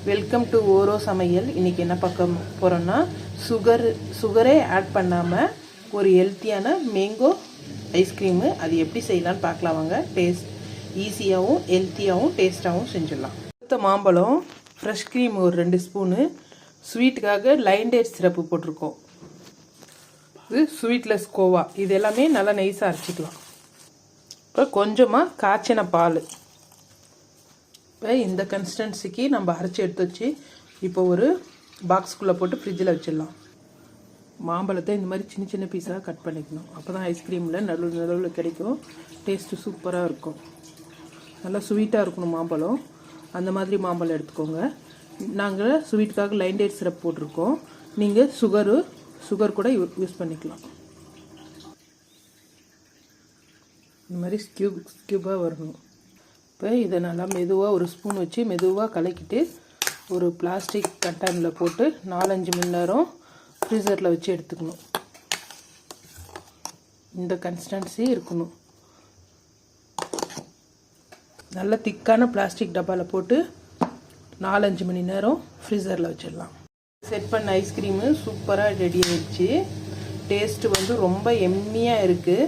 Welcome to ஓரோ சமையல். இன்றைக்கி என்ன பார்க்க போகிறோன்னா சுகரே ஆட் பண்ணாமல் ஒரு ஹெல்த்தியான மேங்கோ ஐஸ்கிரீமு. அது எப்படி செய்யலான்னு பார்க்கலாம் வாங்க. டேஸ்ட் ஈஸியாகவும் ஹெல்த்தியாகவும் டேஸ்ட்டாகவும் செஞ்சிடலாம். அடுத்த மாம்பழம், ஃப்ரெஷ் க்ரீம் ஒரு 2 ஸ்பூனு, ஸ்வீட்டுக்காக லைன் டேட் சிரப்பு போட்டிருக்கோம். இது ஸ்வீட்லெஸ் கோவா. இது எல்லாமே நல்லா நைஸாக அரைச்சிக்கலாம். இப்போ கொஞ்சமாக காய்ச்சின பால். இப்போ இந்த கன்சிஸ்டன்சிக்கு நம்ம அரைச்சி எடுத்து வச்சு இப்போ ஒரு பாக்ஸ்குள்ளே போட்டு ஃப்ரிட்ஜில் வச்சிடலாம். மாம்பழத்தை இந்த மாதிரி சின்ன சின்ன பீஸாக கட் பண்ணிக்கணும். அப்போ தான் ஐஸ்கிரீமில் நடுவில் கிடைக்கும். டேஸ்ட்டு சூப்பராக இருக்கும். நல்லா ஸ்வீட்டாக இருக்கணும் மாம்பழம். அந்த மாதிரி மாம்பழம் எடுத்துக்கோங்க. நாங்கள் ஸ்வீட்டுக்காக லைன் டேட் சிரப் போட்டிருக்கோம். நீங்கள் சுகர் கூட யூஸ் பண்ணிக்கலாம். இந்த மாதிரி ஸ்கியூபாக வரணும். இப்போ இதை நல்லா மெதுவாக ஒரு ஸ்பூன் வச்சு மெதுவாக கலக்கிட்டு ஒரு பிளாஸ்டிக் கண்டெய்னரில் போட்டு 4-5 மணி நேரம் ஃப்ரீசரில் வச்சு எடுத்துக்கணும். இந்த கன்சிஸ்டன்சி இருக்கணும். நல்ல திக்கான பிளாஸ்டிக் டப்பாவில் போட்டு 4-5 மணி நேரம் ஃப்ரீசரில் வச்சிடலாம். செட் பண்ண ஐஸ்கிரீமு சூப்பராக ரெடி ஆகிடுச்சு. டேஸ்ட்டு ரொம்ப எம்மியாக இருக்குது.